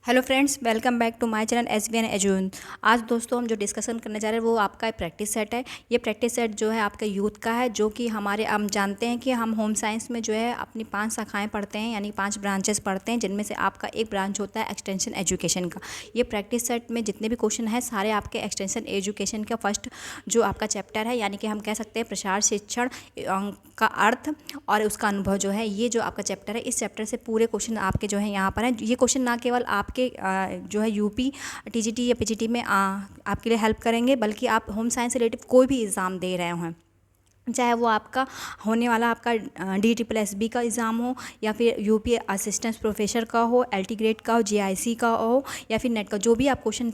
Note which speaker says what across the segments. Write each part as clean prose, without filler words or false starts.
Speaker 1: Hello friends, welcome back to my channel SVN एजुन। आज दोस्तों हम जो डिस्कशन करने जा रहे हैं वो आपका प्रैक्टिस सेट है। ये प्रैक्टिस सेट जो है आपका यूथ का है, जो कि हमारे हम जानते हैं कि हम होम साइंस में जो है अपनी 5 शाखाएं पढ़ते हैं, यानी 5 ब्रांचेस पढ़ते हैं, जिनमें से आपका एक ब्रांच होता है एक्सटेंशन एजुकेशन का। ये प्रैक्टिस सेट में जितने भी क्वेश्चन हैं सारे आपके एक्सटेंशन एजुकेशन का फर्स्ट जो आपका चैप्टर है, यानी कि हम कह सकते हैं प्रसार शिक्षण का अर्थ और उसका अनुभव जो है, ये जो आपका चैप्टर है, इस चैप्टर से पूरे क्वेश्चन आपके जो है यहाँ पर हैं। ये क्वेश्चन ना केवल आपके जो है यूपी टीजीटी या पीजीटी में आपके लिए हेल्प करेंगे, बल्कि आप होम साइंस से रिलेटेड कोई भी एग्ज़ाम दे रहे हैं, चाहे वो आपका होने वाला आपका DSSB का एग्ज़ाम हो, या फिर यूपी असिस्टेंट प्रोफेसर का हो, LT ग्रेड का हो, GIC का हो, या फिर नेट का, जो भी आप क्वेश्चन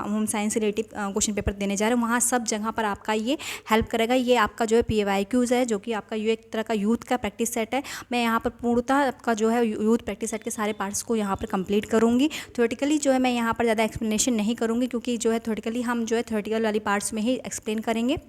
Speaker 1: होम साइंस से रिलेटिव क्वेश्चन पेपर देने जा रहे हो, वहाँ सब जगह पर आपका ये हेल्प करेगा। ये आपका जो है PYQs है, जो कि आपका ये एक तरह का यूथ का प्रैक्टिस सेट है। मैं यहाँ पर पूर्णतः आपका जो है यूथ प्रैक्टिस सेट के सारे पार्ट्स को यहाँ पर कंप्लीट करूँगी। थ्योरेटिकली जो है मैं यहाँ पर ज़्यादा एक्सप्लेनेशन नहीं करूँगी, क्योंकि जो है थ्योरेटिकली हम जो है थ्योरेटिकल वाली पार्ट्स में ही एक्सप्लेन करेंगे।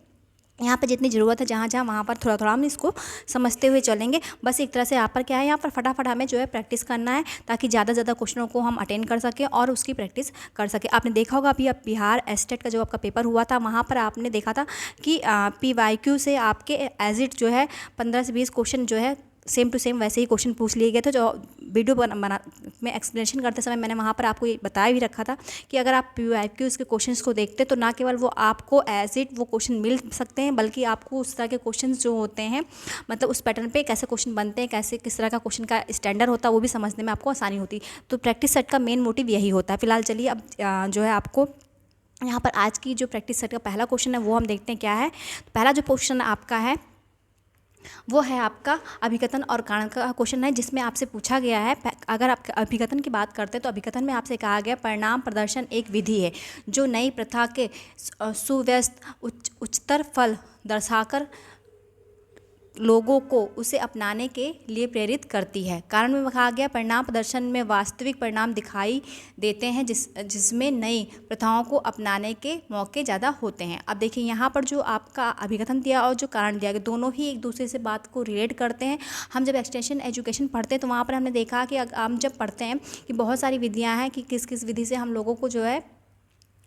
Speaker 1: यहाँ पर जितनी ज़रूरत है जहाँ जहाँ वहाँ पर थोड़ा थोड़ा हम इसको समझते हुए चलेंगे। बस एक तरह से यहाँ पर क्या है, यहाँ पर फटाफट हमें जो है प्रैक्टिस करना है, ताकि ज़्यादा ज़्यादा क्वेश्चनों को हम अटेंड कर सकें और उसकी प्रैक्टिस कर सकें। आपने देखा होगा अभी अब बिहार एस्टेट का जो आपका पेपर हुआ था, वहाँ पर आपने देखा था कि PYQ से आपके एज इट जो है 15 से 20 क्वेश्चन जो है सेम टू सेम वैसे ही क्वेश्चन पूछ लिए गए थे। जो वीडियो बना में एक्सप्लेनेशन करते समय मैंने वहाँ पर आपको ये बताया भी रखा था कि अगर आप PYQs के क्वेश्चंस को देखते तो ना केवल वो आपको एज इट वो क्वेश्चन मिल सकते हैं, बल्कि आपको उस तरह के क्वेश्चंस जो होते हैं, मतलब उस पैटर्न पे कैसे क्वेश्चन बनते हैं, कैसे किस तरह का क्वेश्चन का स्टैंडर्ड होता है, वो भी समझने में आपको आसानी होती। तो प्रैक्टिस सेट का मेन मोटिव यही होता है। फिलहाल चलिए अब जो है आपको यहाँ पर आज की जो प्रैक्टिस सेट का पहला क्वेश्चन है वो हम देखते हैं क्या है। तो पहला जो क्वेश्चन आपका है वो है आपका अभिकथन और कारण का क्वेश्चन है, जिसमें आपसे पूछा गया है, अगर आप अभिकथन की बात करते हैं तो अभिकथन में आपसे कहा गया परिणाम प्रदर्शन एक विधि है जो नई प्रथा के सुव्यस्त उच्चतर फल दर्शाकर लोगों को उसे अपनाने के लिए प्रेरित करती है। कारण में कहा गया परिणाम प्रदर्शन में वास्तविक परिणाम दिखाई देते हैं जिसमें नई प्रथाओं को अपनाने के मौके ज़्यादा होते हैं। अब देखिए यहाँ पर जो आपका अभिकथन दिया और जो कारण दिया गया, दोनों ही एक दूसरे से बात को रिलेट करते हैं। हम जब एक्सटेंशन एजुकेशन पढ़ते हैं तो वहाँ पर हमने देखा कि हम जब पढ़ते हैं कि बहुत सारी विधियाँ हैं कि किस किस विधि से हम लोगों को जो है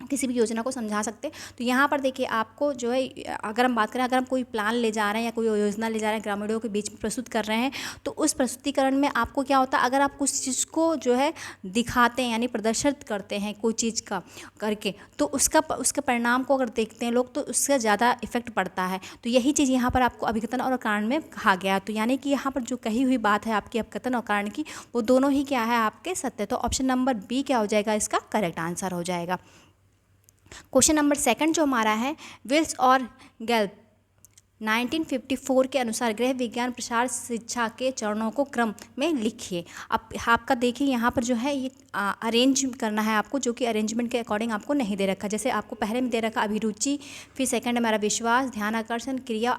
Speaker 1: किसी भी योजना को समझा सकते हैं। तो यहाँ पर देखिए आपको जो है, अगर हम बात करें, अगर हम कोई प्लान ले जा रहे हैं या कोई योजना ले जा रहे हैं, ग्रामीणों के बीच में प्रस्तुत कर रहे हैं, तो उस प्रस्तुतिकरण में आपको क्या होता है, अगर आप कुछ चीज़ को जो है दिखाते हैं, यानी प्रदर्शित करते हैं कोई चीज़ का करके, तो उसका परिणाम को अगर देखते हैं लोग तो उससे ज़्यादा इफेक्ट पड़ता है। तो यही चीज़ यहाँ पर आपको अभिकथन और कारण में कहा गया। तो यानी कि यहाँ पर जो कही हुई बात है आपकी अभिकथन और कारण की, वो दोनों ही क्या है आपके सत्य। तो ऑप्शन नंबर B क्या हो जाएगा, इसका करेक्ट आंसर हो जाएगा। क्वेश्चन नंबर सेकंड जो हमारा है, विल्स और गैल्प 1954 के अनुसार गृह विज्ञान प्रसार शिक्षा के चरणों को क्रम में लिखिए। अब आपका देखिए यहाँ पर जो है ये अरेंज करना है आपको, जो कि अरेंजमेंट के अकॉर्डिंग आपको नहीं दे रखा। जैसे आपको पहले में दे रखा अभिरुचि, फिर सेकंड हमारा विश्वास, ध्यान आकर्षण, क्रिया,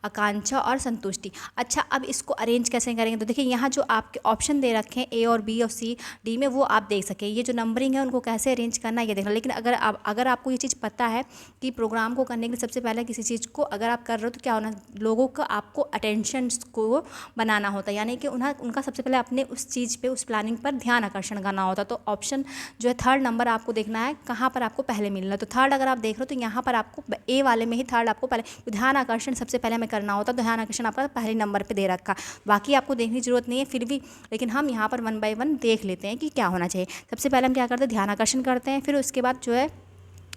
Speaker 1: आकांक्षा और संतुष्टि। अच्छा, अब इसको अरेंज कैसे करेंगे, तो देखिए यहाँ जो आपके ऑप्शन दे रखे हैं A और B और C D में, वो आप देख सकें। ये जो नंबरिंग है उनको कैसे अरेंज करना है ये देखना। लेकिन अगर आपको ये चीज़ पता है कि प्रोग्राम को करने के लिए सबसे पहले किसी चीज़ को अगर आप कर रहे हो तो क्या होना, लोगों का आपको अटेंशन को बनाना होता है, यानी कि उनका सबसे पहले अपने उस चीज़ पे, उस प्लानिंग पर ध्यान आकर्षण करना होता। तो ऑप्शन जो है थर्ड नंबर आपको देखना है कहाँ पर आपको पहले मिलना है। तो थर्ड अगर आप देख रहे हो तो यहाँ पर आपको A वाले में ही थर्ड आपको पहले ध्यान आकर्षण सबसे पहले हमें करना होता। तो ध्यान आकर्षण आपका पहले नंबर पर दे रखा, बाकी आपको देखने की जरूरत नहीं है फिर भी, लेकिन हम यहाँ पर 1 बाय 1 देख लेते हैं कि क्या होना चाहिए। सबसे पहले हम क्या करते हैं, ध्यान आकर्षण करते हैं, फिर उसके बाद जो है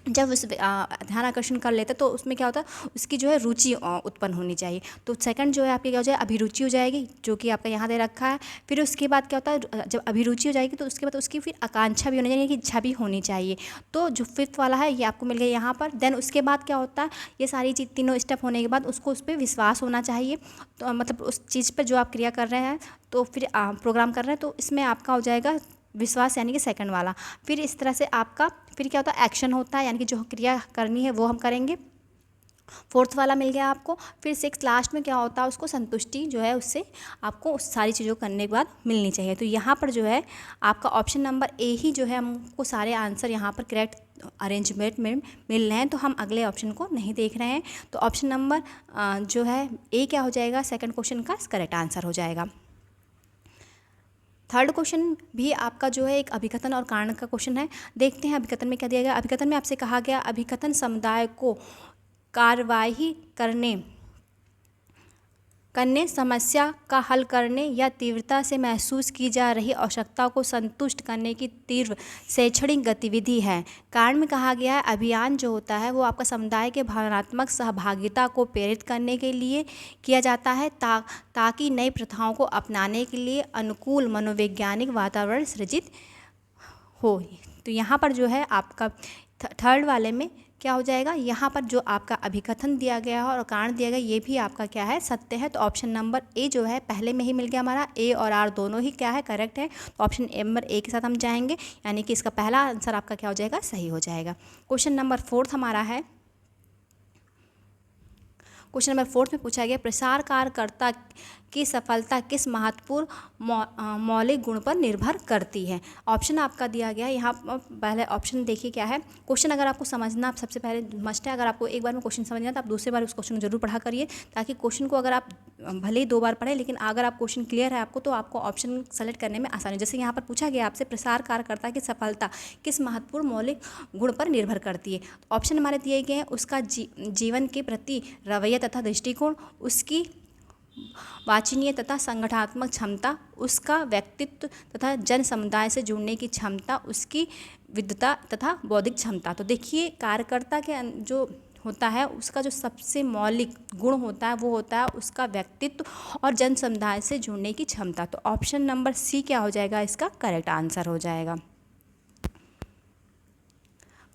Speaker 1: जब उस ध्यान आकर्षण कर लेते तो उसमें क्या होता है, उसकी जो है रुचि उत्पन्न होनी चाहिए। तो सेकंड जो है आपकी क्या हो जाए, अभिरुचि हो जाएगी, जो कि आपका यहाँ दे रखा है। फिर उसके बाद क्या होता है, जब अभिरुचि हो जाएगी तो उसके बाद उसकी फिर आकांक्षा भी होनी चाहिए, कि इच्छा भी होनी चाहिए। तो जो फिफ्थ वाला है ये आपको मिल गया यहाँ पर। देन उसके बाद क्या होता है, ये सारी चीज़ तीनों स्टेप होने के बाद उसको उस पर विश्वास होना चाहिए। तो मतलब उस चीज़ पर जो आप क्रिया कर रहे हैं, तो फिर प्रोग्राम कर रहे हैं, तो इसमें आपका हो जाएगा विश्वास, यानी कि सेकंड वाला। फिर इस तरह से आपका फिर क्या होता है, एक्शन होता है, यानी कि जो क्रिया करनी है वो हम करेंगे। फोर्थ वाला मिल गया आपको। फिर सिक्स लास्ट में क्या होता है, उसको संतुष्टि जो है उससे आपको उस सारी चीज़ों करने के बाद मिलनी चाहिए। तो यहाँ पर जो है आपका ऑप्शन नंबर A ही जो है, हमको सारे आंसर यहाँ पर करेक्ट अरेंजमेंट में मिल रहे हैं, तो हम अगले ऑप्शन को नहीं देख रहे हैं। तो ऑप्शन नंबर जो है A क्या हो जाएगा, सेकंड क्वेश्चन का करेक्ट आंसर हो जाएगा। थर्ड क्वेश्चन भी आपका जो है एक अभिकथन और कारण का क्वेश्चन है। देखते हैं अभिकथन में क्या दिया गया। अभिकथन में आपसे कहा गया अभिकथन समुदाय को कार्यवाही करने समस्या का हल करने या तीव्रता से महसूस की जा रही आवश्यकता को संतुष्ट करने की तीव्र शैक्षणिक गतिविधि है। कारण में कहा गया है अभियान जो होता है वो आपका समुदाय के भावनात्मक सहभागिता को प्रेरित करने के लिए किया जाता है ताकि नई प्रथाओं को अपनाने के लिए अनुकूल मनोवैज्ञानिक वातावरण सृजित हो। तो यहाँ पर जो है आपका थर्ड वाले में क्या हो जाएगा, यहाँ पर जो आपका अभिकथन दिया गया है और कारण दिया गया ये भी आपका क्या है, सत्य है। तो ऑप्शन नंबर ए जो है पहले में ही मिल गया, हमारा ए और आर दोनों ही क्या है, करेक्ट है। तो ऑप्शन नंबर ए के साथ हम जाएंगे, यानी कि इसका पहला आंसर आपका क्या हो जाएगा, सही हो जाएगा। क्वेश्चन नंबर 4 हमारा है, क्वेश्चन नंबर 4 में पूछा गया प्रसार कार्यकर्ता की सफलता किस महत्वपूर्ण मौलिक गुण पर निर्भर करती है। ऑप्शन आपका दिया गया है, यहाँ पहले ऑप्शन देखिए क्या है। क्वेश्चन अगर आपको समझना, आप सबसे पहले मस्ट है, अगर आपको एक बार में क्वेश्चन समझना तो आप दूसरी बार उस क्वेश्चन को जरूर पढ़ा करिए, ताकि क्वेश्चन को अगर आप भले ही 2 बार पढ़े, लेकिन अगर आप क्वेश्चन क्लियर है आपको तो आपको ऑप्शन सेलेक्ट करने में आसानी। जैसे यहाँ पर पूछा गया आपसे प्रसार कार्यकर्ता की सफलता किस महत्वपूर्ण मौलिक गुण पर निर्भर करती है। ऑप्शन हमारे दिए गए हैं, उसका जीवन के प्रति रवैया तथा दृष्टिकोण, उसकी वाचनीय तथा संगठनात्मक क्षमता, उसका व्यक्तित्व तथा जन समुदाय से जुड़ने की क्षमता, उसकी विद्वता तथा बौद्धिक क्षमता। तो देखिए कार्यकर्ता के जो होता है उसका जो सबसे मौलिक गुण होता है वो होता है उसका व्यक्तित्व और जन समुदाय से जुड़ने की क्षमता। तो ऑप्शन नंबर सी क्या हो जाएगा, इसका करेक्ट आंसर हो जाएगा।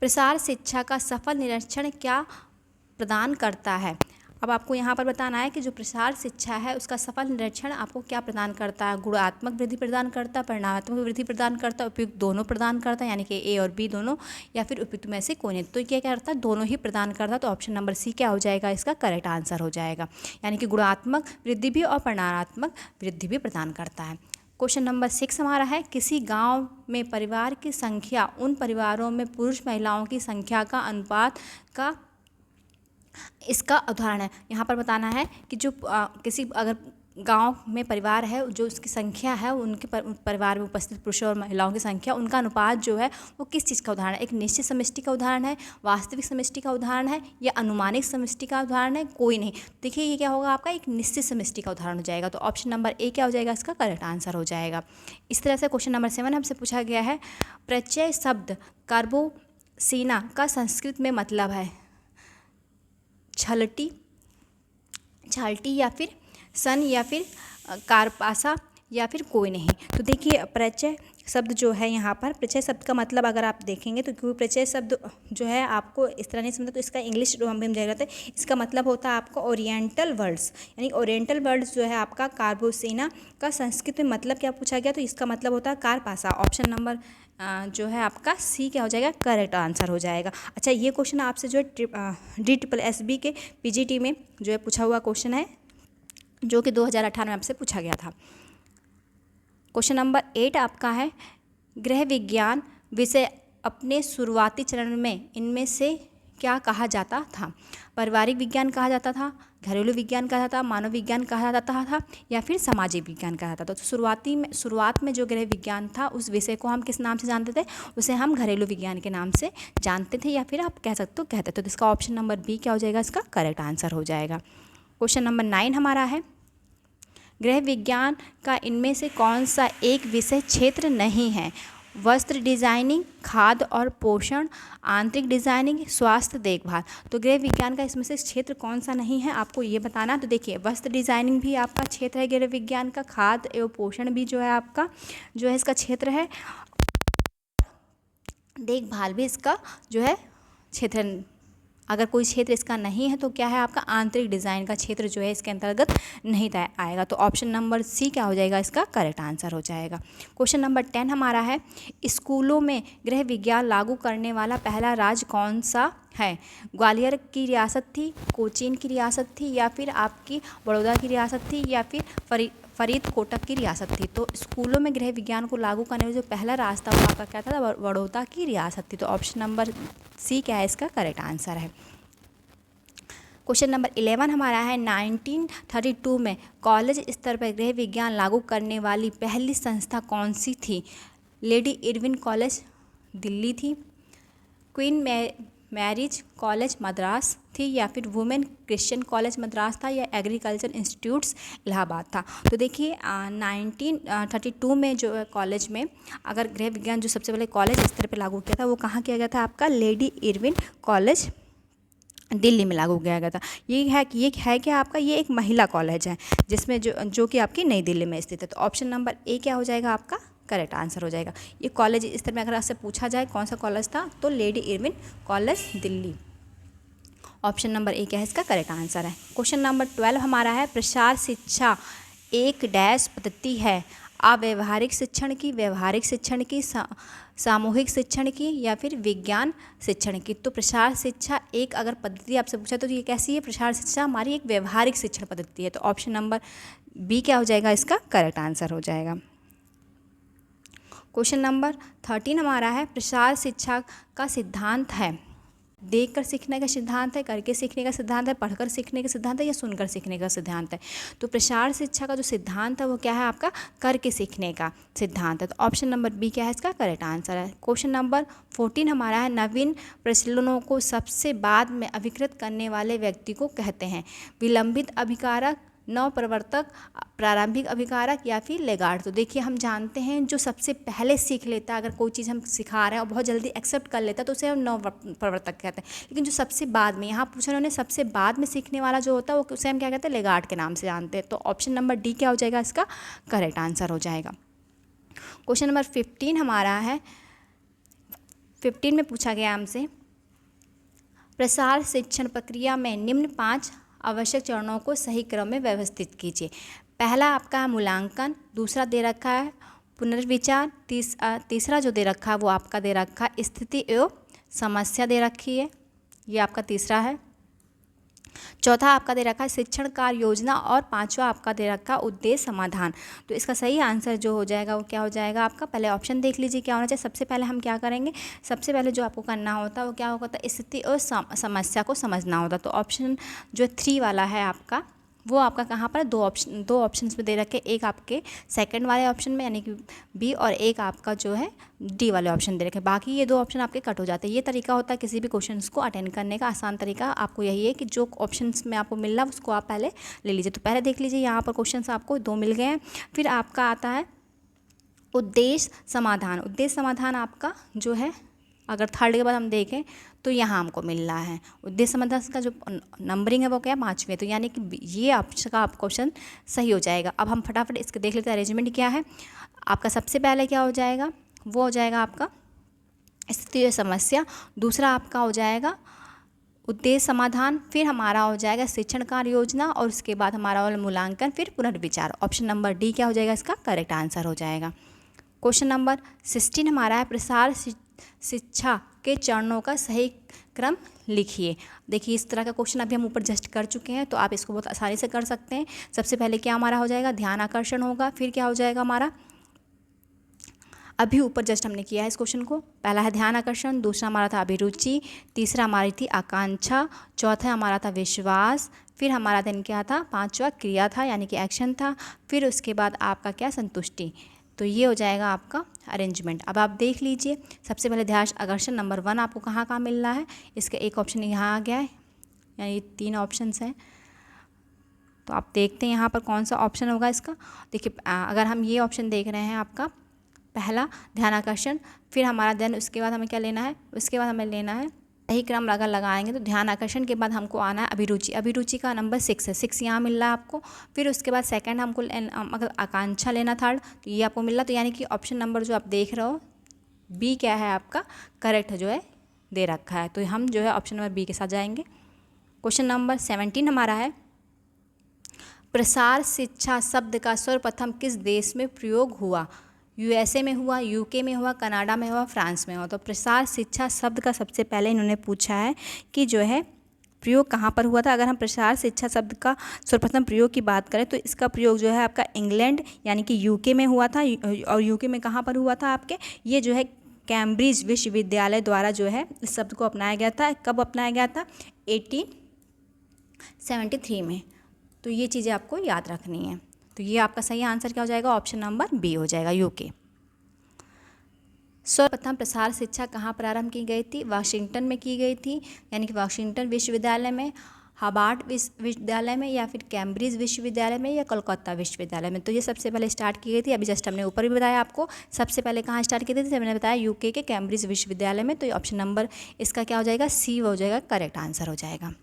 Speaker 1: प्रसार शिक्षा का सफल निरीक्षण क्या प्रदान करता है। अब आपको यहाँ पर बताना है कि जो प्रसार शिक्षा है उसका सफल निरीक्षण आपको क्या प्रदान करता है। गुणात्मक वृद्धि प्रदान करता है, परिणामात्मक वृद्धि प्रदान करता है, उपयुक्त दोनों प्रदान करता है, यानी कि ए और बी दोनों, या फिर उपयुक्त में से कोई नहीं। तो क्या करता है, दोनों ही प्रदान करता है। तो ऑप्शन नंबर सी क्या हो जाएगा, इसका करेक्ट आंसर हो जाएगा, यानी कि गुणात्मक वृद्धि भी और परिणामात्मक वृद्धि भी प्रदान करता है। क्वेश्चन नंबर 6 हमारा है, किसी गांव में परिवार की संख्या उन परिवारों में पुरुष महिलाओं की संख्या का अनुपात का इसका उदाहरण है। यहाँ पर बताना है कि जो किसी अगर गांव में परिवार है, जो उसकी संख्या है, उनके परिवार में उपस्थित पुरुषों और महिलाओं की संख्या, उनका अनुपात जो है वो किस चीज़ का उदाहरण है। एक निश्चित समष्टि का उदाहरण है, वास्तविक समष्टि का उदाहरण है, या अनुमानिक समष्टि का उदाहरण है, कोई नहीं। देखिए ये क्या होगा, आपका एक निश्चित समष्टि का उदाहरण हो जाएगा। तो ऑप्शन नंबर ए क्या हो जाएगा, इसका करेक्ट आंसर हो जाएगा। इस तरह से क्वेश्चन नंबर 7 हमसे पूछा गया है, प्रत्यय शब्द कार्बोसीना का संस्कृत में मतलब है छाल्टी या फिर सन या फिर कारपासा या फिर कोई नहीं। तो देखिए प्रत्यय शब्द जो है, यहाँ पर प्रत्यय शब्द का मतलब अगर आप देखेंगे तो क्योंकि प्रत्यय शब्द जो है आपको इस तरह नहीं समझा, तो इसका इंग्लिश जो हम जाते हैं, इसका मतलब होता है आपका ओरिएंटल वर्ड्स, यानी ओरिएंटल वर्ड्स जो है आपका कार्बोसीना का संस्कृत में मतलब क्या पूछा गया, तो इसका मतलब होता है कारपासा। ऑप्शन नंबर जो है आपका सी क्या हो जाएगा, करेक्ट आंसर हो जाएगा। अच्छा ये क्वेश्चन आपसे जो है DSSB के PGT में जो है पूछा हुआ क्वेश्चन है, जो कि 2018 में आपसे पूछा गया था। क्वेश्चन नंबर 8 आपका है, गृह विज्ञान विषय अपने शुरुआती चरण में इनमें से क्या कहा जाता था। पारिवारिक विज्ञान कहा जाता था, घरेलू विज्ञान कहा जाता था, मानव विज्ञान कहा जाता था, या फिर सामाजिक विज्ञान कहा जाता था। तो शुरुआत में जो गृह विज्ञान था उस विषय को हम किस नाम से जानते थे, उसे हम घरेलू विज्ञान के नाम से जानते थे, या फिर आप कह सकते हो कहते थे। तो इसका ऑप्शन नंबर बी क्या हो जाएगा, इसका करेक्ट आंसर हो जाएगा। क्वेश्चन नंबर 9 हमारा है, गृह विज्ञान का इनमें से कौन सा एक विषय क्षेत्र नहीं है। वस्त्र डिजाइनिंग, खाद्य और पोषण, आंतरिक डिजाइनिंग, स्वास्थ्य देखभाल। तो गृह विज्ञान का इसमें से क्षेत्र कौन सा नहीं है, आपको ये बताना। तो देखिए वस्त्र डिजाइनिंग भी आपका क्षेत्र है गृह विज्ञान का, खाद्य एवं पोषण भी जो है आपका जो है इसका क्षेत्र है, देखभाल भी इसका जो है क्षेत्र। अगर कोई क्षेत्र इसका नहीं है तो क्या है, आपका आंतरिक डिज़ाइन का क्षेत्र जो है इसके अंतर्गत नहीं आएगा। तो ऑप्शन नंबर सी क्या हो जाएगा, इसका करेक्ट आंसर हो जाएगा। क्वेश्चन नंबर 10 हमारा है, स्कूलों में गृह विज्ञान लागू करने वाला पहला राज्य कौन सा है। ग्वालियर की रियासत थी, कोचीन की रियासत थी, या फिर आपकी बड़ौदा की रियासत थी, या फिर फरीदकोट की रियासत थी। तो स्कूलों में गृह विज्ञान को लागू करने में जो पहला रास्ता वो आपका क्या था, बड़ौदा की रियासत थी। तो ऑप्शन नंबर सी क्या है, इसका करेक्ट आंसर है। क्वेश्चन नंबर 11 हमारा है 1932 में कॉलेज स्तर पर गृह विज्ञान लागू करने वाली पहली संस्था कौन सी थी? लेडी इरविन कॉलेज दिल्ली थी, क्वीन मैरिज कॉलेज मद्रास थी, या फिर वुमेन क्रिश्चियन कॉलेज मद्रास था, या एग्रीकल्चर इंस्टीट्यूट्स इलाहाबाद था। तो देखिए 1932 में जो है कॉलेज में अगर गृह विज्ञान जो सबसे पहले कॉलेज स्तर पर लागू किया था वो कहाँ किया गया था? आपका लेडी इरविन कॉलेज दिल्ली में लागू किया गया था। ये है क्या आपका? ये एक महिला कॉलेज है जिसमें जो कि आपकी नई दिल्ली में स्थित है। तो ऑप्शन नंबर ए क्या हो जाएगा आपका? करेक्ट आंसर हो जाएगा। ये कॉलेज इस तरह में अगर आपसे पूछा जाए कौन सा कॉलेज था तो lady Irwin college Delhi. Option number A क्या है इसका करेक्ट आंसर है। क्वेश्चन नंबर 12 हमारा है प्रसार शिक्षा एक डैश पद्धति है? अव्यवहारिक शिक्षण की, व्यवहारिक शिक्षण की, सामूहिक शिक्षण की, या फिर विज्ञान शिक्षण की। तो प्रसार शिक्षा एक अगर पद्धति आपसे पूछा तो ये कैसी है? प्रसार शिक्षा हमारी एक व्यवहारिक शिक्षण पद्धति है। तो ऑप्शन नंबर बी क्या हो जाएगा इसका करेक्ट आंसर हो जाएगा। क्वेश्चन नंबर 13 हमारा है प्रसार शिक्षा का सिद्धांत है? देखकर सीखने का सिद्धांत है, करके सीखने का सिद्धांत है, पढ़कर सीखने का सिद्धांत है, या सुनकर सीखने का सिद्धांत है? तो प्रसार शिक्षा का जो सिद्धांत है वो क्या है आपका? करके सीखने का सिद्धांत है। तो ऑप्शन नंबर बी क्या है इसका करेक्ट आंसर है। क्वेश्चन नंबर 14 हमारा है नवीन प्रचलनों को सबसे बाद में अभिकृत करने वाले व्यक्ति को कहते हैं? विलंबित अभिकारक, नवप्रवर्तक, प्रारंभिक अभिकारक, या फिर लेगार्ड। तो देखिए हम जानते हैं जो सबसे पहले सीख लेता है, अगर कोई चीज़ हम सिखा रहे हैं और बहुत जल्दी एक्सेप्ट कर लेता है तो उसे हम नवप्रवर्तक कहते हैं। लेकिन जो सबसे बाद में, यहाँ पूछा उन्होंने सबसे बाद में सीखने वाला जो होता है वो उसे हम क्या कहते हैं? लेगार्ड के नाम से जानते हैं। तो ऑप्शन नंबर डी क्या हो जाएगा इसका करेक्ट आंसर हो जाएगा। क्वेश्चन नंबर 15 हमारा है 15 में पूछा गया हमसे प्रसार शिक्षण प्रक्रिया में निम्न 5 आवश्यक चरणों को सही क्रम में व्यवस्थित कीजिए। पहला आपका है मूल्यांकन, दूसरा दे रखा है पुनर्विचार, तीसरा जो दे रखा है वो आपका दे रखा है स्थिति एवं समस्या दे रखी है, ये आपका तीसरा है। चौथा आपका दे रखा है शिक्षण कार्य योजना, और पांचवा आपका दे रखा है उद्देश्य समाधान। तो इसका सही आंसर जो हो जाएगा वो क्या हो जाएगा आपका? पहले ऑप्शन देख लीजिए क्या होना चाहिए। सबसे पहले हम क्या करेंगे? सबसे पहले जो आपको करना होता है वो क्या होता है? स्थिति और समस्या को समझना होता। तो ऑप्शन जो 3 वाला है आपका वो आपका कहाँ पर? दो ऑप्शन में दे रखे, एक आपके सेकंड वाले ऑप्शन में यानी कि बी, और एक आपका जो है डी वाले ऑप्शन दे रखे। बाकी ये 2 ऑप्शन आपके कट हो जाते हैं। ये तरीका होता है किसी भी क्वेश्चंस को अटेंड करने का। आसान तरीका आपको यही है कि जो ऑप्शंस में आपको मिल रहा है उसको आप पहले ले लीजिए। तो पहले देख लीजिए यहाँ पर क्वेश्चन आपको 2 मिल गए हैं। फिर आपका आता है उद्देश्य समाधान। उद्देश्य समाधान आपका जो है अगर थर्ड के बाद हम देखें तो यहाँ हमको मिल रहा है उद्देश्य समाधान का जो नंबरिंग है वो क्या है? 5वें। तो यानी कि ये आपका क्वेश्चन सही हो जाएगा। अब हम फटाफट इसके देख लेते हैं अरेंजमेंट क्या है आपका। सबसे पहले क्या हो जाएगा? वो हो जाएगा आपका स्थिति और समस्या, दूसरा आपका हो जाएगा उद्देश्य समाधान, फिर हमारा हो जाएगा शिक्षण कार्य योजना, और उसके बाद हमारा वाला मूल्यांकन, फिर पुनर्विचार। ऑप्शन नंबर डी क्या हो जाएगा इसका करेक्ट आंसर हो जाएगा। क्वेश्चन नंबर 16 हमारा है प्रसार शिक्षा के चरणों का सही क्रम लिखिए। देखिए इस तरह का क्वेश्चन अभी हम ऊपर जस्ट कर चुके हैं तो आप इसको बहुत आसानी से कर सकते हैं। सबसे पहले क्या हमारा हो जाएगा? ध्यान आकर्षण होगा, फिर क्या हो जाएगा हमारा? अभी ऊपर जस्ट हमने किया है इस क्वेश्चन को। पहला है ध्यान आकर्षण, दूसरा हमारा था अभिरुचि, तीसरा हमारी थी आकांक्षा, चौथा हमारा था विश्वास, फिर हमारा दिन क्या था? 5वां क्रिया था यानी कि एक्शन था, फिर उसके बाद आपका क्या? संतुष्टि। तो ये हो जाएगा आपका अरेंजमेंट। अब आप देख लीजिए सबसे पहले ध्यान आकर्षण नंबर 1 आपको कहाँ कहाँ मिल रहा है? इसका एक ऑप्शन यहाँ आ गया है, यानी 3 ऑप्शंस हैं। तो आप देखते हैं यहाँ पर कौन सा ऑप्शन होगा इसका। देखिए अगर हम ये ऑप्शन देख रहे हैं आपका पहला ध्यान आकर्षण, फिर हमारा देन उसके बाद हमें क्या लेना है? उसके बाद हमें लेना है सही क्रम अगर लगाएंगे तो ध्यान आकर्षण के बाद हमको आना है अभिरुचि। अभिरुचि का नंबर 6 है, 6 यहाँ मिल रहा है आपको। फिर उसके बाद सेकंड हमको अगर आकांक्षा लेना थर्ड तो ये आपको मिल रहा। तो यानी कि ऑप्शन नंबर जो आप देख रहे हो बी क्या है आपका करेक्ट जो है दे रखा है। तो हम जो है ऑप्शन नंबर बी के साथ जाएंगे। क्वेश्चन नंबर 17 हमारा है प्रसार शिक्षा शब्द का सर्वप्रथम किस देश में प्रयोग हुआ? यूएसए में हुआ, यूके में हुआ, कनाडा में हुआ, फ्रांस में हुआ। तो प्रसार शिक्षा शब्द का सबसे पहले इन्होंने पूछा है कि जो है प्रयोग कहाँ पर हुआ था। अगर हम प्रसार शिक्षा शब्द का सर्वप्रथम प्रयोग की बात करें तो इसका प्रयोग जो है आपका इंग्लैंड यानी कि यूके में हुआ था। और यूके में कहाँ पर हुआ था आपके? ये जो है कैम्ब्रिज विश्वविद्यालय द्वारा जो है इस शब्द को अपनाया गया था। कब अपनाया गया था? 73 में। तो ये चीज़ें आपको याद रखनी है। तो ये आपका सही आंसर क्या हो जाएगा, ऑप्शन नंबर बी हो जाएगा, यूके। सर्वप्रथम प्रसार शिक्षा कहाँ प्रारंभ की गई थी, वाशिंगटन में की गई थी, यानी कि वाशिंगटन विश्वविद्यालय में, हार्वर्ड विश्वविद्यालय में, या फिर कैम्ब्रिज विश्वविद्यालय में, या कोलकाता विश्वविद्यालय में। तो ये सबसे पहले स्टार्ट की गई थी। अभी जस्ट हमने ऊपर भी बताया आपको, सबसे पहले कहाँ स्टार्ट की थी, मैंने बताया यूके के कैम्ब्रिज विश्वविद्यालय में। तो ये ऑप्शन नंबर इसका क्या हो जाएगा, सी हो जाएगा, करेक्ट आंसर हो जाएगा।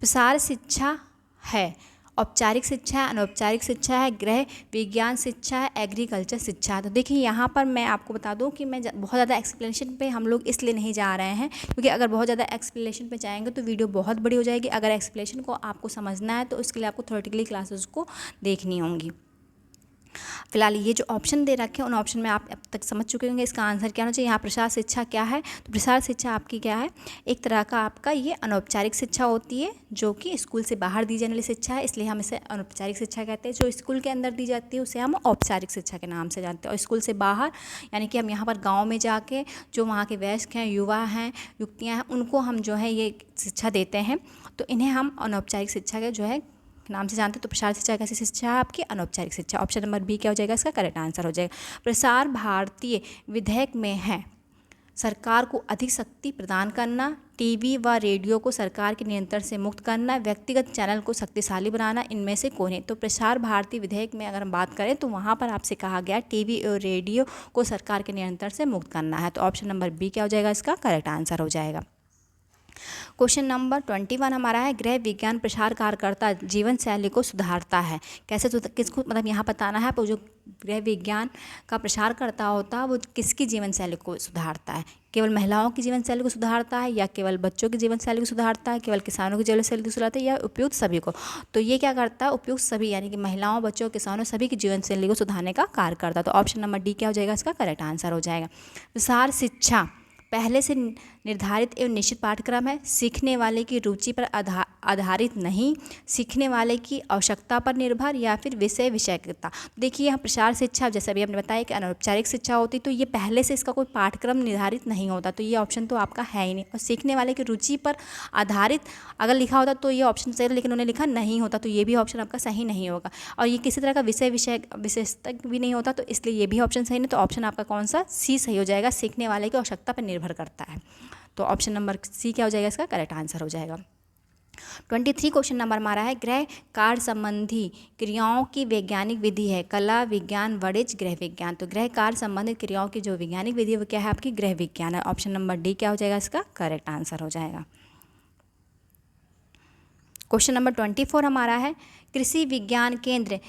Speaker 1: प्रसार शिक्षा है औपचारिक शिक्षा है, अनौपचारिक शिक्षा है, गृह विज्ञान शिक्षा है, एग्रीकल्चर शिक्षा है। तो देखिए यहाँ पर मैं आपको बता दूँ कि मैं बहुत ज़्यादा एक्सप्लेनेशन पे हम लोग इसलिए नहीं जा रहे हैं, क्योंकि अगर बहुत ज़्यादा एक्सप्लेनेशन पे जाएंगे तो वीडियो बहुत बड़ी हो जाएगी। अगर एक्सप्लेनेशन को आपको समझना है तो उसके लिए आपको थ्योरेटिकली क्लासेस को देखनी होंगी। फिलहाल ये जो ऑप्शन दे रखे हैं उन ऑप्शन में आप अब तक समझ चुके होंगे इसका आंसर क्या होना चाहिए। यहाँ प्रसार शिक्षा क्या है, तो प्रसार शिक्षा आपकी क्या है, एक तरह का आपका ये अनौपचारिक शिक्षा होती है, जो कि स्कूल से बाहर दी जाने वाली शिक्षा है, इसलिए हम इसे अनौपचारिक शिक्षा कहते हैं। जो स्कूल के अंदर दी जाती है उसे हम औपचारिक शिक्षा के नाम से जानते हैं। और स्कूल से बाहर यानी कि हम यहाँ पर गाँव में जाके जो वहाँ के वयस्क हैं, युवा हैं, युवतियाँ हैं, उनको हम जो है ये शिक्षा देते हैं, तो इन्हें हम अनौपचारिक शिक्षा के जो है नाम से जानते हैं। तो प्रसार शिक्षा कैसी शिक्षा है आपकी, अनौपचारिक शिक्षा। ऑप्शन नंबर बी क्या हो जाएगा, इसका करेक्ट आंसर हो जाएगा। प्रसार भारतीय विधेयक में है सरकार को अधिक शक्ति प्रदान करना, टीवी व रेडियो को सरकार के नियंत्रण से मुक्त करना, व्यक्तिगत चैनल को शक्तिशाली बनाना, इनमें से कौन है। तो प्रसार भारतीय विधेयक में अगर हम बात करें तो वहाँ पर आपसे कहा गया टीवी और रेडियो को सरकार के नियंत्रण से मुक्त करना है। तो ऑप्शन नंबर बी क्या हो जाएगा, इसका करेक्ट आंसर हो जाएगा। क्वेश्चन नंबर 21 हमारा है, गृह विज्ञान प्रसार कार्यकर्ता जीवन शैली को सुधारता है। कैसे किसको, मतलब यहाँ बताना है आपको, जो गृह विज्ञान का प्रसार करता होता है वो किसकी जीवन शैली को सुधारता है। केवल महिलाओं की जीवन शैली को सुधारता है, या केवल बच्चों की जीवन शैली को सुधारता है, केवल किसानों की जीवन शैली को सुधारता है, या उपयुक्त सभी को। तो ये क्या करता है, उपयुक्त सभी, यानी कि महिलाओं, बच्चों, किसानों, सभी की जीवन शैली को सुधारने का कार्य करता है। तो ऑप्शन नंबर डी क्या हो जाएगा, इसका करेक्ट आंसर हो जाएगा। प्रसार शिक्षा पहले से निर्धारित एवं निश्चित पाठ्यक्रम है, सीखने वाले की रुचि पर आधारित नहीं, सीखने वाले की आवश्यकता पर निर्भर, या फिर विषय विषयकता। देखिए यहाँ प्रसार शिक्षा, जैसे अभी हमने बताया कि अनौपचारिक शिक्षा होती, तो ये पहले से इसका कोई पाठ्यक्रम निर्धारित नहीं होता, तो ये ऑप्शन तो आपका है ही नहीं। और सीखने वाले की रुचि पर आधारित अगर लिखा होता तो ये ऑप्शन सही, लेकिन उन्होंने लिखा नहीं होता, तो ये भी ऑप्शन आपका सही नहीं होगा। और ये किसी तरह का विशेषता भी नहीं होता, तो इसलिए ये भी ऑप्शन सही नहीं। तो ऑप्शन आपका कौन सा, सी सही हो जाएगा, सीखने वाले की आवश्यकता पर निर्भर करता है। तो ऑप्शन नंबर सी क्या हो जाएगा, इसका करेक्ट आंसर हो जाएगा। 23 क्वेश्चन नंबर हमारा है, गृह कार्य संबंधी क्रियाओं की वैज्ञानिक विधि है, कला, विज्ञान, वाणिज्य, गृह विज्ञान। तो गृह कार्य संबंधित क्रियाओं की जो वैज्ञानिक विधि है वो क्या है आपकी, गृह विज्ञान है। ऑप्शन नंबर डी क्या हो जाएगा, इसका करेक्ट आंसर हो जाएगा। क्वेश्चन नंबर 24 हमारा है, कृषि विज्ञान केंद्र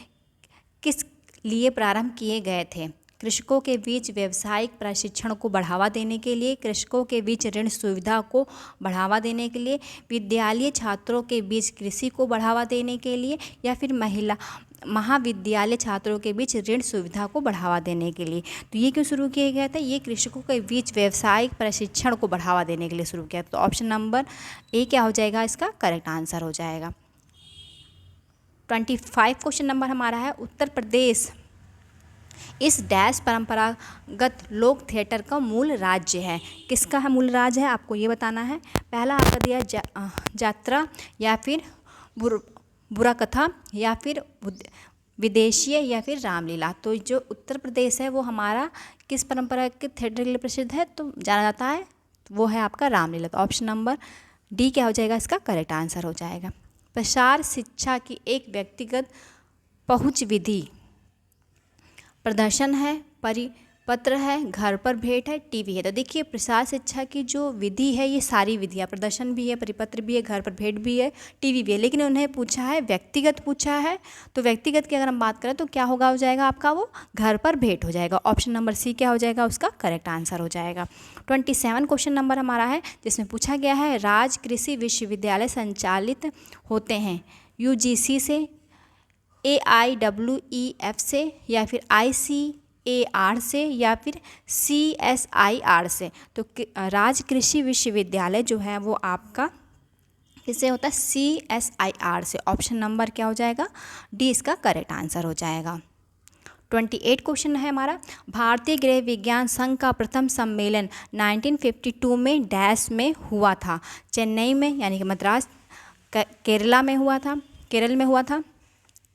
Speaker 1: किस लिए प्रारंभ किए गए थे। कृषकों के बीच व्यावसायिक प्रशिक्षण को बढ़ावा देने के लिए, कृषकों के बीच ऋण सुविधा को बढ़ावा देने के लिए, विद्यालय छात्रों के बीच कृषि को बढ़ावा देने के लिए, या फिर महाविद्यालय छात्रों के बीच ऋण सुविधा को बढ़ावा देने के लिए। तो ये क्यों शुरू किया गया था, ये कृषकों के बीच व्यावसायिक प्रशिक्षण को बढ़ावा देने के लिए शुरू किया। तो ऑप्शन नंबर ए क्या हो जाएगा, इसका करेक्ट आंसर हो जाएगा। 25 क्वेश्चन नंबर हमारा है, उत्तर प्रदेश इस डैश परंपरागत लोक थिएटर का मूल राज्य है। किसका है मूल राज्य है, आपको ये बताना है। पहला आपका दिया यात्रा, या फिर बुरा कथा, या फिर विदेशीय, या फिर रामलीला। तो जो उत्तर प्रदेश है वो हमारा किस परंपरा के थिएटर के लिए प्रसिद्ध है, तो जाना जाता है, वो है आपका रामलीला। तो ऑप्शन नंबर डी क्या हो जाएगा, इसका करेक्ट आंसर हो जाएगा। प्रसार शिक्षा की एक व्यक्तिगत पहुंच विधि, प्रदर्शन है, परिपत्र है, घर पर भेंट है, टीवी है। तो देखिए प्रसार शिक्षा की जो विधि है ये सारी विधियाँ, प्रदर्शन भी है, परिपत्र भी है, घर पर भेंट भी है, टीवी भी है, लेकिन उन्हें पूछा है व्यक्तिगत पूछा है। तो व्यक्तिगत की अगर हम बात करें तो क्या होगा, हो जाएगा आपका वो घर पर भेंट हो जाएगा। ऑप्शन नंबर सी क्या हो जाएगा, उसका करेक्ट आंसर हो जाएगा। 27 क्वेश्चन नंबर हमारा है, जिसमें पूछा गया है, राज्य कृषि विश्वविद्यालय संचालित होते हैं यूजीसी से, AIWEF से, या फिर ICAR से, या फिर CSIR से। तो राज्य कृषि विश्वविद्यालय जो है वो आपका किससे होता है, CSIR से। ऑप्शन नंबर क्या हो जाएगा, डी इसका करेक्ट आंसर हो जाएगा। 28 क्वेश्चन है हमारा, भारतीय गृह विज्ञान संघ का प्रथम सम्मेलन 1952 में डैश में हुआ था, चेन्नई में यानी कि मद्रास केरला में हुआ था, केरल में हुआ था,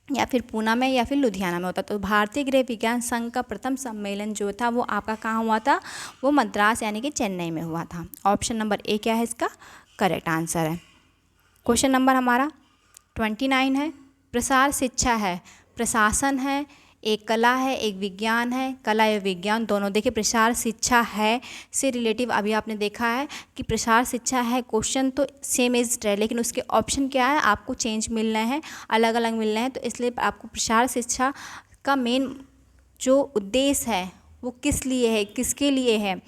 Speaker 1: या फिर पूना में, या फिर लुधियाना में होता। तो भारतीय गृह विज्ञान संघ का प्रथम सम्मेलन जो था वो आपका कहाँ हुआ था, वो मद्रास यानी कि चेन्नई में हुआ था। ऑप्शन नंबर ए क्या है इसका करेक्ट आंसर है। क्वेश्चन नंबर हमारा 29 है। प्रसार शिक्षा है, प्रशासन है, एक कला है, एक विज्ञान है, कला एवं विज्ञान दोनों। देखिए प्रसार शिक्षा है से रिलेटिव अभी आपने देखा है कि प्रसार शिक्षा है, क्वेश्चन तो सेम इज रहे, लेकिन उसके ऑप्शन क्या है आपको चेंज मिल रहे हैं, अलग अलग मिल रहे हैं। तो इसलिए आपको प्रसार शिक्षा का मेन जो उद्देश्य है वो किस लिए है, किसके लिए है,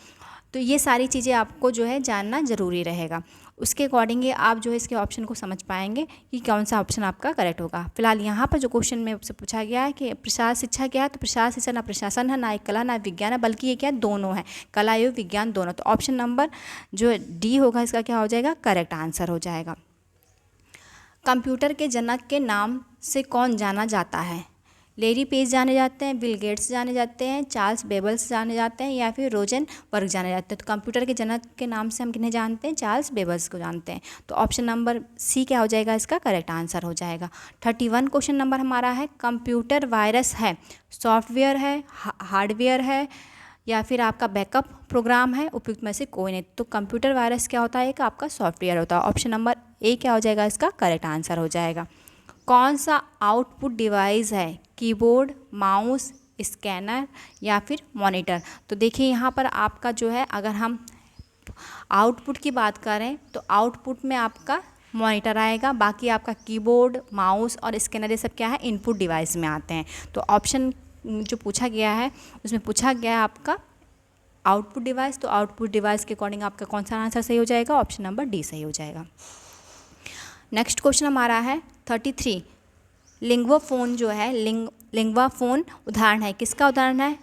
Speaker 1: तो ये सारी चीज़ें आपको जो है जानना ज़रूरी रहेगा। उसके अकॉर्डिंग आप जो है इसके ऑप्शन को समझ पाएंगे कि कौन सा ऑप्शन आपका करेक्ट होगा। फिलहाल यहाँ पर जो क्वेश्चन में से पूछा गया है कि प्रसार शिक्षा क्या है, तो प्रसार शिक्षा ना प्रशासन है, ना एक कला, ना विज्ञान है, बल्कि ये क्या है दोनों है, कला एवं विज्ञान दोनों। तो ऑप्शन नंबर जो डी होगा इसका क्या हो जाएगा करेक्ट आंसर हो जाएगा। कंप्यूटर के जनक के नाम से कौन जाना जाता है? लेरी पेज जाने जाते हैं, बिल गेट्स जाने जाते हैं, चार्ल्स बेबल्स जाने जाते हैं, या फिर रोजनबर्ग जाने जाते हैं। तो कंप्यूटर के जनक के नाम से हम किन्हें जानते हैं, चार्ल्स बेबल्स को जानते हैं। तो ऑप्शन नंबर सी क्या हो जाएगा इसका करेक्ट आंसर हो जाएगा। 31 क्वेश्चन नंबर हमारा है, कंप्यूटर वायरस है, सॉफ्टवेयर है, हार्डवेयर है, या फिर आपका बैकअप प्रोग्राम है, उपयुक्त में से कोई नहीं। तो कंप्यूटर वायरस क्या होता है, एक आपका सॉफ्टवेयर होता है। ऑप्शन नंबर ए क्या हो जाएगा इसका करेक्ट आंसर हो जाएगा। कौन सा आउटपुट डिवाइस है, कीबोर्ड, माउस, स्कैनर, या फिर मॉनिटर? तो देखिए यहाँ पर आपका जो है अगर हम आउटपुट की बात करें तो आउटपुट में आपका मॉनिटर आएगा, बाकी आपका कीबोर्ड, माउस और स्कैनर ये सब क्या है इनपुट डिवाइस में आते हैं। तो ऑप्शन जो पूछा गया है उसमें पूछा गया है आपका आउटपुट डिवाइस, तो आउटपुट डिवाइस के अकॉर्डिंग आपका कौन सा आंसर सही हो जाएगा, ऑप्शन नंबर डी सही हो जाएगा। नेक्स्ट क्वेश्चन हमारा है 33, लिंग्वाफोन जो है लिंग्वाफोन उदाहरण है, किसका उदाहरण है?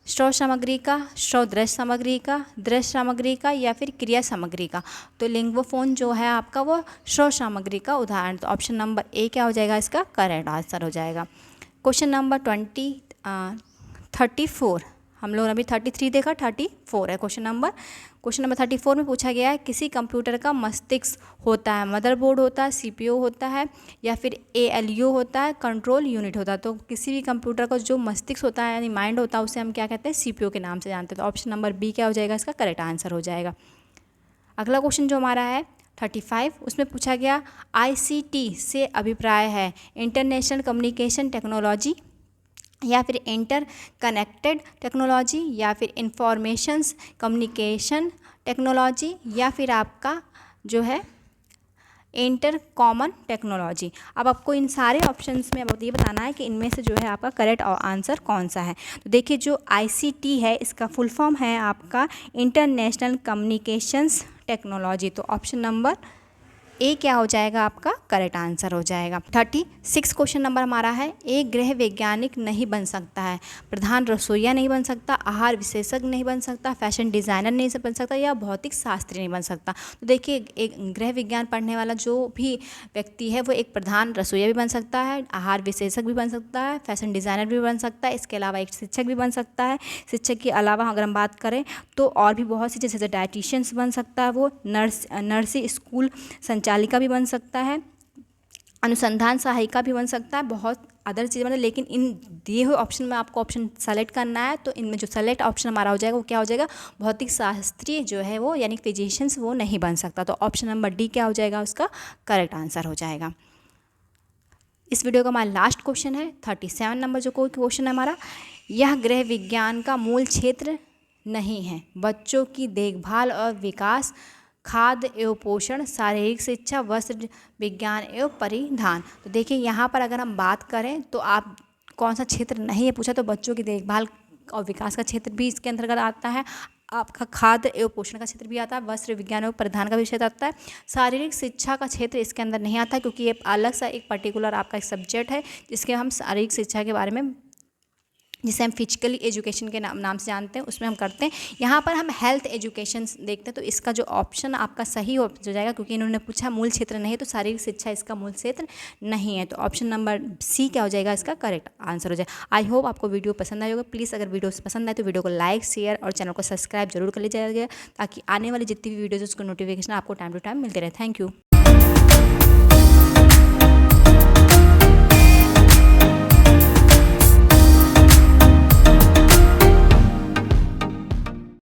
Speaker 1: श्रव्य सामग्री का, श्रव्य दृश्य सामग्री का, दृश्य सामग्री का, या फिर क्रिया सामग्री का? तो लिंग्वाफोन जो है आपका वो श्रव्य सामग्री का उदाहरण। तो ऑप्शन नंबर ए क्या हो जाएगा इसका करेक्ट आंसर हो जाएगा। क्वेश्चन नंबर 34, हम लोग ने अभी 33 देखा, 34 है क्वेश्चन नंबर 34 में पूछा गया है, किसी कंप्यूटर का मस्तिष्क होता है, मदरबोर्ड होता है, सीपीयू होता है, या फिर एएलयू होता है, कंट्रोल यूनिट होता है? तो किसी भी कंप्यूटर का जो मस्तिष्क होता है यानी माइंड होता है उसे हम क्या कहते हैं, सीपीयू के नाम से जानते हैं। तो ऑप्शन नंबर बी क्या हो जाएगा इसका करेक्ट आंसर हो जाएगा। अगला क्वेश्चन जो हमारा है 35, उसमें पूछा गया आईसीटी से अभिप्राय है इंटरनेशनल कम्युनिकेशन टेक्नोलॉजी, या फिर इंटर कनेक्टेड टेक्नोलॉजी, या फिर इंफॉर्मेशंस कम्युनिकेशन टेक्नोलॉजी, या फिर आपका जो है इंटर कॉमन टेक्नोलॉजी। अब आपको इन सारे ऑप्शंस में अब ये बताना है कि इनमें से जो है आपका करेक्ट आंसर कौन सा है। तो देखिए जो आईसीटी है इसका फुल फॉर्म है आपका इंटरनेशनल कम्युनिकेशंस टेक्नोलॉजी। तो ऑप्शन नंबर ए क्या हो जाएगा आपका करेक्ट आंसर हो जाएगा। 36 क्वेश्चन नंबर हमारा है, एक गृह वैज्ञानिक नहीं बन सकता है, प्रधान रसोइया नहीं बन सकता, आहार विशेषज्ञ नहीं बन सकता, फैशन डिज़ाइनर नहीं बन सकता, या भौतिक शास्त्री नहीं बन सकता। तो देखिए एक गृह विज्ञान पढ़ने वाला जो भी व्यक्ति है वो एक प्रधान रसोइया भी बन सकता है, आहार विशेषज्ञ भी बन सकता है, फैशन डिज़ाइनर भी बन सकता है, इसके अलावा एक शिक्षक भी बन सकता है। शिक्षक के अलावा अगर हम बात करें तो और भी बहुत सी जैसे डाइटिशियंस बन सकता है, वो नर्सिंग स्कूल संचालिका भी बन सकता है, अनुसंधान सहायिका भी बन सकता है, बहुत अदर चीज़ें मतलब। लेकिन इन दिए हुए ऑप्शन में आपको ऑप्शन सेलेक्ट करना है, तो इनमें जो सेलेक्ट ऑप्शन हमारा हो जाएगा वो क्या हो जाएगा, भौतिक शास्त्री जो है वो यानी फिजिशियंस वो नहीं बन सकता। तो ऑप्शन नंबर डी क्या हो जाएगा उसका करेक्ट आंसर हो जाएगा। इस वीडियो का हमारा लास्ट क्वेश्चन है 37 नंबर जो कोई क्वेश्चन है हमारा, यह गृह विज्ञान का मूल क्षेत्र नहीं है, बच्चों की देखभाल और विकास, खाद्य एवं पोषण, शारीरिक शिक्षा, वस्त्र विज्ञान एवं परिधान। तो देखिए यहाँ पर अगर हम बात करें तो आप कौन सा क्षेत्र नहीं है पूछा, तो बच्चों की देखभाल और विकास का क्षेत्र भी इसके अंतर्गत आता है, आपका खाद्य एवं पोषण का क्षेत्र भी आता है, वस्त्र विज्ञान एवं परिधान का भी क्षेत्र आता है, शारीरिक शिक्षा का क्षेत्र इसके अंदर नहीं आता क्योंकि ये अलग सा एक पर्टिकुलर आपका एक सब्जेक्ट है जिसके हम शारीरिक शिक्षा के बारे में जिसे हम फिजिकली एजुकेशन के नाम से जानते हैं उसमें हम करते हैं। यहाँ पर हम हेल्थ एजुकेशन देखते हैं, तो इसका जो ऑप्शन आपका सही हो जाएगा क्योंकि इन्होंने पूछा मूल क्षेत्र नहीं है, तो शारीरिक शिक्षा इसका मूल क्षेत्र नहीं है। तो ऑप्शन नंबर सी क्या हो जाएगा इसका करेक्ट आंसर हो जाएगा। आई होप आपको वीडियो पसंद आएगा। प्लीज़ अगर वीडियो पसंद आए तो वीडियो को लाइक, शेयर और चैनल को सब्सक्राइब जरूर कर लीजिएगा ताकि आने वाली जितनी भी वीडियोज़ उसको नोटिफिकेशन आपको टाइम टू टाइम मिलते रहे। Thank you.